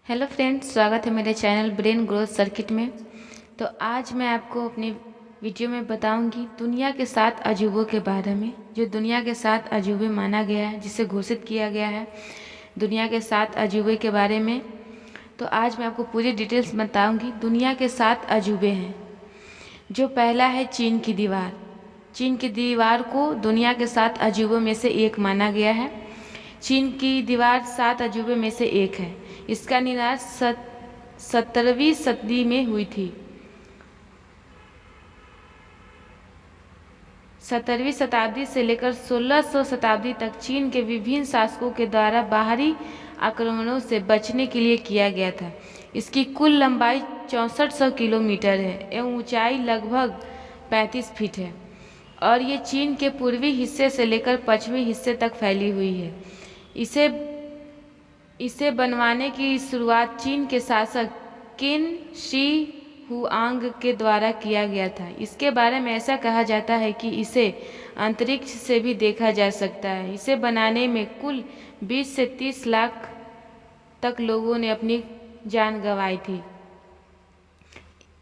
Hello friends, स्वागत है मेरे चैनल ब्रेन ग्रोथ सर्किट में। तो आज मैं आपको अपनी वीडियो में बताऊंगी दुनिया के 7 अजूबों के बारे में, जो दुनिया के 7 अजूबे माना गया है, जिसे घोषित किया गया है दुनिया के 7 अजूबे के बारे में। तो आज मैं आपको पूरी डिटेल्स बताऊंगी। दुनिया के 7 अजूबे हैं। जो पहला है चीन की दीवार। चीन की दीवार को दुनिया के 7 अजूबों में से एक माना गया है। चीन की दीवार 7 अजूबे में से एक है। इसका निर्माण 17वीं सदी में हुई थी। 17वीं शताब्दी से लेकर 1600 शताब्दी तक चीन के विभिन्न शासकों के द्वारा बाहरी आक्रमणों से बचने के लिए किया गया था। इसकी कुल लंबाई 6400 किलोमीटर है एवं ऊंचाई लगभग 35 फीट है और ये चीन के पूर्वी हिस्से से लेकर पश्चिमी हिस्से तक फैली हुई है। इसे बनवाने की शुरुआत चीन के शासक किन शी हुआंग के द्वारा किया गया था। इसके बारे में ऐसा कहा जाता है कि इसे अंतरिक्ष से भी देखा जा सकता है। इसे बनाने में कुल 20 से 30 लाख तक लोगों ने अपनी जान गंवाई थी।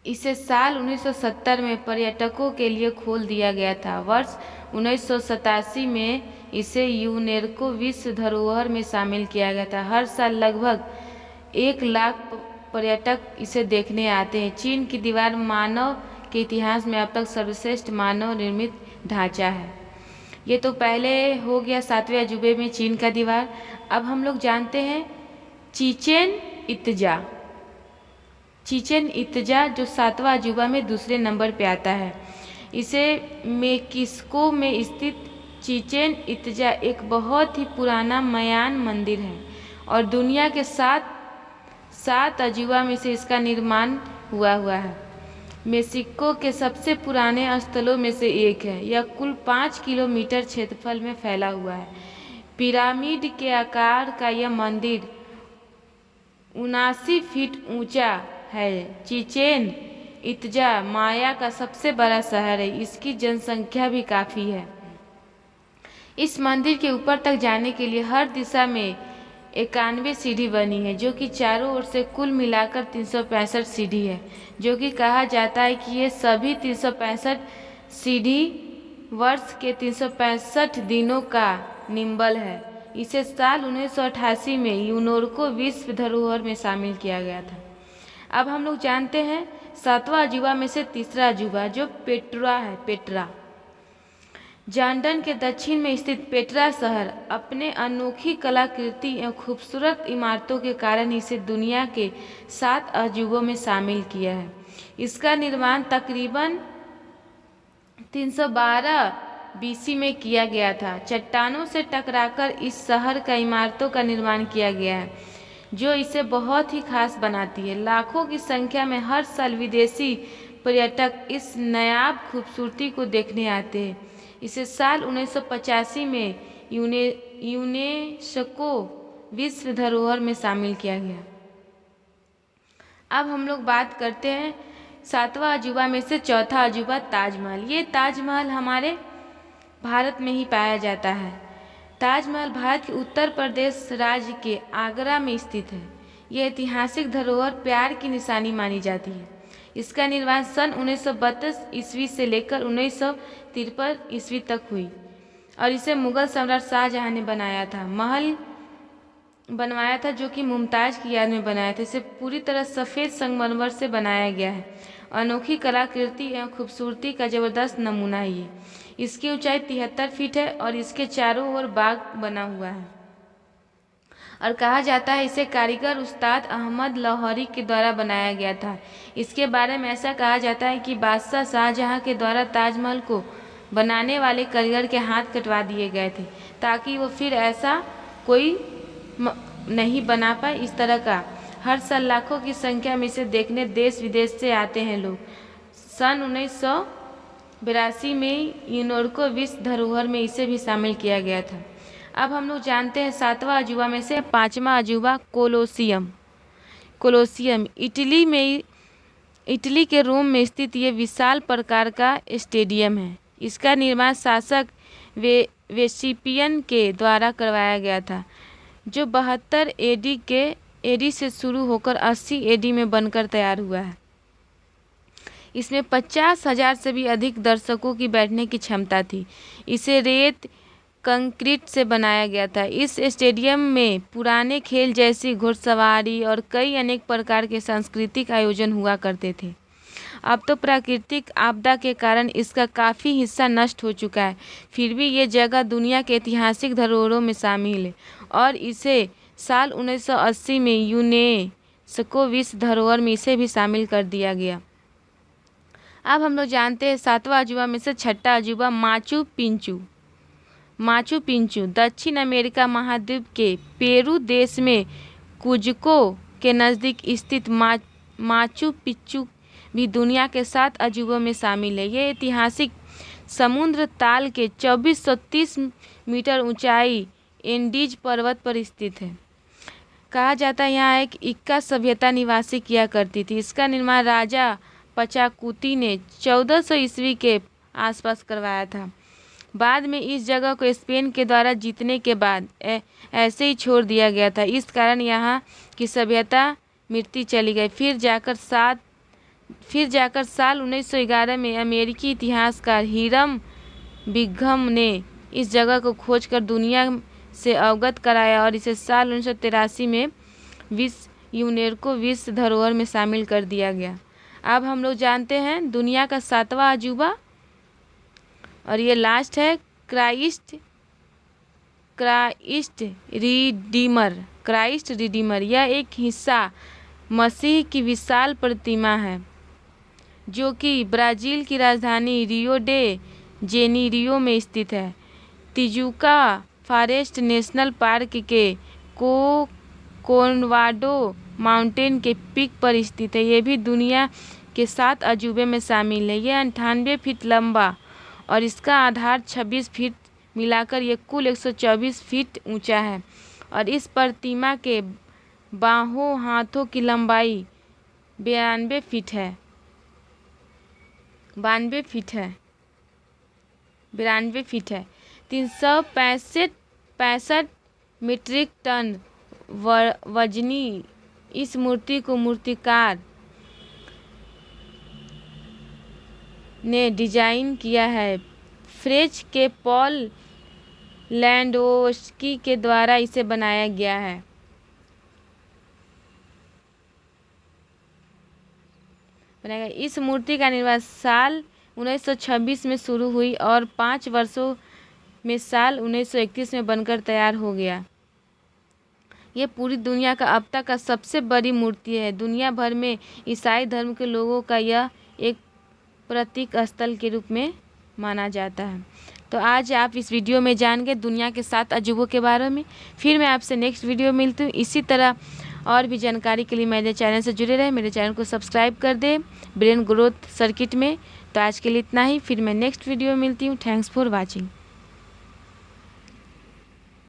इसे साल 1970 में पर्यटकों के लिए खोल दिया गया था। वर्ष 1987 में इसे यूनेस्को विश्व धरोहर में शामिल किया गया था। हर साल लगभग 1 लाख पर्यटक इसे देखने आते हैं। चीन की दीवार मानव के इतिहास में अब तक सर्वश्रेष्ठ मानव निर्मित ढांचा है। ये तो पहले हो गया 7वें अजूबे में चीन का दीवार। अब हम लोग जानते हैं चिचेन इत्जा। चिचेन इत्जा जो 7वां अजूबा में दूसरे नंबर पे आता है। इसे मेक्सिको में स्थित चिचेन इत्जा एक बहुत ही पुराना मयान मंदिर है और दुनिया के 7 अजूबा में से इसका निर्माण हुआ है। मेक्सिको के सबसे पुराने स्थलों में से एक है। यह कुल 5 किलोमीटर क्षेत्रफल में फैला हुआ है। पिरामिड के आकार का यह मंदिर 79 फीट ऊंचा है। चिचेन इत्जा माया का सबसे बड़ा शहर है। इसकी जनसंख्या भी काफ़ी है। इस मंदिर के ऊपर तक जाने के लिए हर दिशा में 91 सीढ़ी बनी है, जो कि चारों ओर से कुल मिलाकर 365 सीढ़ी है, जो कि कहा जाता है कि ये सभी 365 सीढ़ी वर्ष के 365 दिनों का निम्बल है। इसे साल 1988 में यूनेस्को विश्व धरोहर में शामिल किया गया था। अब हम लोग जानते हैं 7वां अजूबा में से तीसरा अजूबा जो पेट्रा है। पेट्रा जॉर्डन के दक्षिण में स्थित पेट्रा शहर अपने अनोखी कलाकृति एवं खूबसूरत इमारतों के कारण इसे दुनिया के 7 अजूबों में शामिल किया है। इसका निर्माण तकरीबन 312 बीसी में किया गया था। चट्टानों से टकराकर इस शहर का इमारतों का निर्माण किया गया है, जो इसे बहुत ही खास बनाती है। लाखों की संख्या में हर साल विदेशी पर्यटक इस नायाब खूबसूरती को देखने आते हैं। इसे साल 1985 में यूनेस्को विश्व धरोहर में शामिल किया गया। अब हम लोग बात करते हैं 7वां अजूबा में से चौथा अजूबा ताजमहल। ये ताजमहल हमारे भारत में ही पाया जाता है। ताजमहल भारत के उत्तर प्रदेश राज्य के आगरा में स्थित है। यह ऐतिहासिक धरोहर प्यार की निशानी मानी जाती है। इसका निर्माण सन 1932 ईस्वी से लेकर 1953 ईस्वी तक हुई और इसे मुगल सम्राट शाहजहां ने बनाया था। महल बनवाया था जो कि मुमताज़ की याद में बनाया था। इसे पूरी तरह सफ़ेद संगमरमर से बनाया गया है। अनोखी कलाकृति एवं खूबसूरती का जबरदस्त नमूना है ये। इसकी ऊंचाई 73 फीट है और इसके चारों ओर बाग बना हुआ है और कहा जाता है इसे कारीगर उस्ताद अहमद लाहौरी के द्वारा बनाया गया था। इसके बारे में ऐसा कहा जाता है कि बादशाह शाहजहां के द्वारा ताजमहल को बनाने वाले कारीगर के हाथ कटवा दिए गए थे, ताकि वो फिर ऐसा कोई नहीं बना पाए। इस तरह का हर साल लाखों की संख्या में इसे देखने देश विदेश से आते हैं लोग। सन 1982 में यूनेस्को विश्व धरोहर में इसे भी शामिल किया गया था। अब हम लोग जानते हैं 7वां अजूबा में से 5वां अजूबा कोलोसियम। इटली के रोम में स्थित ये विशाल प्रकार का स्टेडियम है। इसका निर्माण शासक वेस्पियन के द्वारा करवाया गया था, जो 72 एडी के एडी से शुरू होकर 80 एडी में बनकर तैयार हुआ है। इसमें 50,000 से भी अधिक दर्शकों की बैठने की क्षमता थी। इसे रेत कंक्रीट से बनाया गया था। इस स्टेडियम में पुराने खेल जैसी घुड़सवारी और कई अनेक प्रकार के सांस्कृतिक आयोजन हुआ करते थे। अब तो प्राकृतिक आपदा के कारण इसका काफ़ी हिस्सा नष्ट हो चुका है, फिर भी ये जगह दुनिया के ऐतिहासिक धरोहरों में शामिल है और इसे साल 1980 में यूनेस्को विश्व धरोहर में इसे भी शामिल कर दिया गया। अब हम लोग जानते हैं 7वां अजूबा में से छठा अजूबा माचू पिच्चू। माचू पिच्चू दक्षिण अमेरिका महाद्वीप के पेरू देश में कुज्को के नज़दीक स्थित माचू पिच्चू भी दुनिया के 7 अजूबों में शामिल है। ये ऐतिहासिक समुद्र ताल के 2430 मीटर ऊंचाई एंडीज पर्वत पर स्थित है। कहा जाता है यहाँ एक इक्का सभ्यता निवासी किया करती थी। इसका निर्माण राजा पचाकुती ने 1400 ईस्वी के आसपास करवाया था। बाद में इस जगह को स्पेन के द्वारा जीतने के बाद ऐसे ही छोड़ दिया गया था। इस कारण यहाँ की सभ्यता मिटती चली गई। फिर जाकर साल 1911 में अमेरिकी इतिहासकार हिरम बिघम ने इस जगह को खोजकर दुनिया से अवगत कराया और इसे साल 1983 में यूनेस्को विश्व धरोहर में शामिल कर दिया गया। अब हम लोग जानते हैं दुनिया का 7वां अजूबा और ये लास्ट है क्राइस्ट रिडीमर। यह एक हिस्सा मसीह की विशाल प्रतिमा है जो कि ब्राज़ील की राजधानी रियो डे जेनेरियो में स्थित है। तिजुका फॉरेस्ट नेशनल पार्क के कोनवाडो माउंटेन के पीक पर स्थित है। ये भी दुनिया के 7 अजूबे में शामिल है। यह 98 फीट लंबा और इसका आधार 26 फीट मिलाकर ये कुल 124 फीट ऊंचा है और इस प्रतिमा के बाहों हाथों की लंबाई 92 फीट है। 365 मीट्रिक टन वजनी इस मूर्ति को मूर्तिकार ने डिजाइन किया है। फ्रेंच के पॉल लैंडोस्की के द्वारा इसे बनाया गया है। इस मूर्ति का निर्माण साल 1926 में शुरू हुई और 5 वर्षों में साल 1931 में बनकर तैयार हो गया। ये पूरी दुनिया का अब तक का सबसे बड़ी मूर्ति है। दुनिया भर में ईसाई धर्म के लोगों का यह एक प्रतीक स्थल के रूप में माना जाता है। तो आज आप इस वीडियो में जान गए दुनिया के 7 अजूबों के बारे में। फिर मैं आपसे नेक्स्ट वीडियो में मिलती हूँ। इसी तरह और भी जानकारी के लिए मेरे चैनल से जुड़े रहे, मेरे चैनल को सब्सक्राइब कर दें ब्रेन ग्रोथ सर्किट में। तो आज के लिए इतना ही, फिर मैं नेक्स्ट वीडियो में मिलती हूँ। Thanks for watching.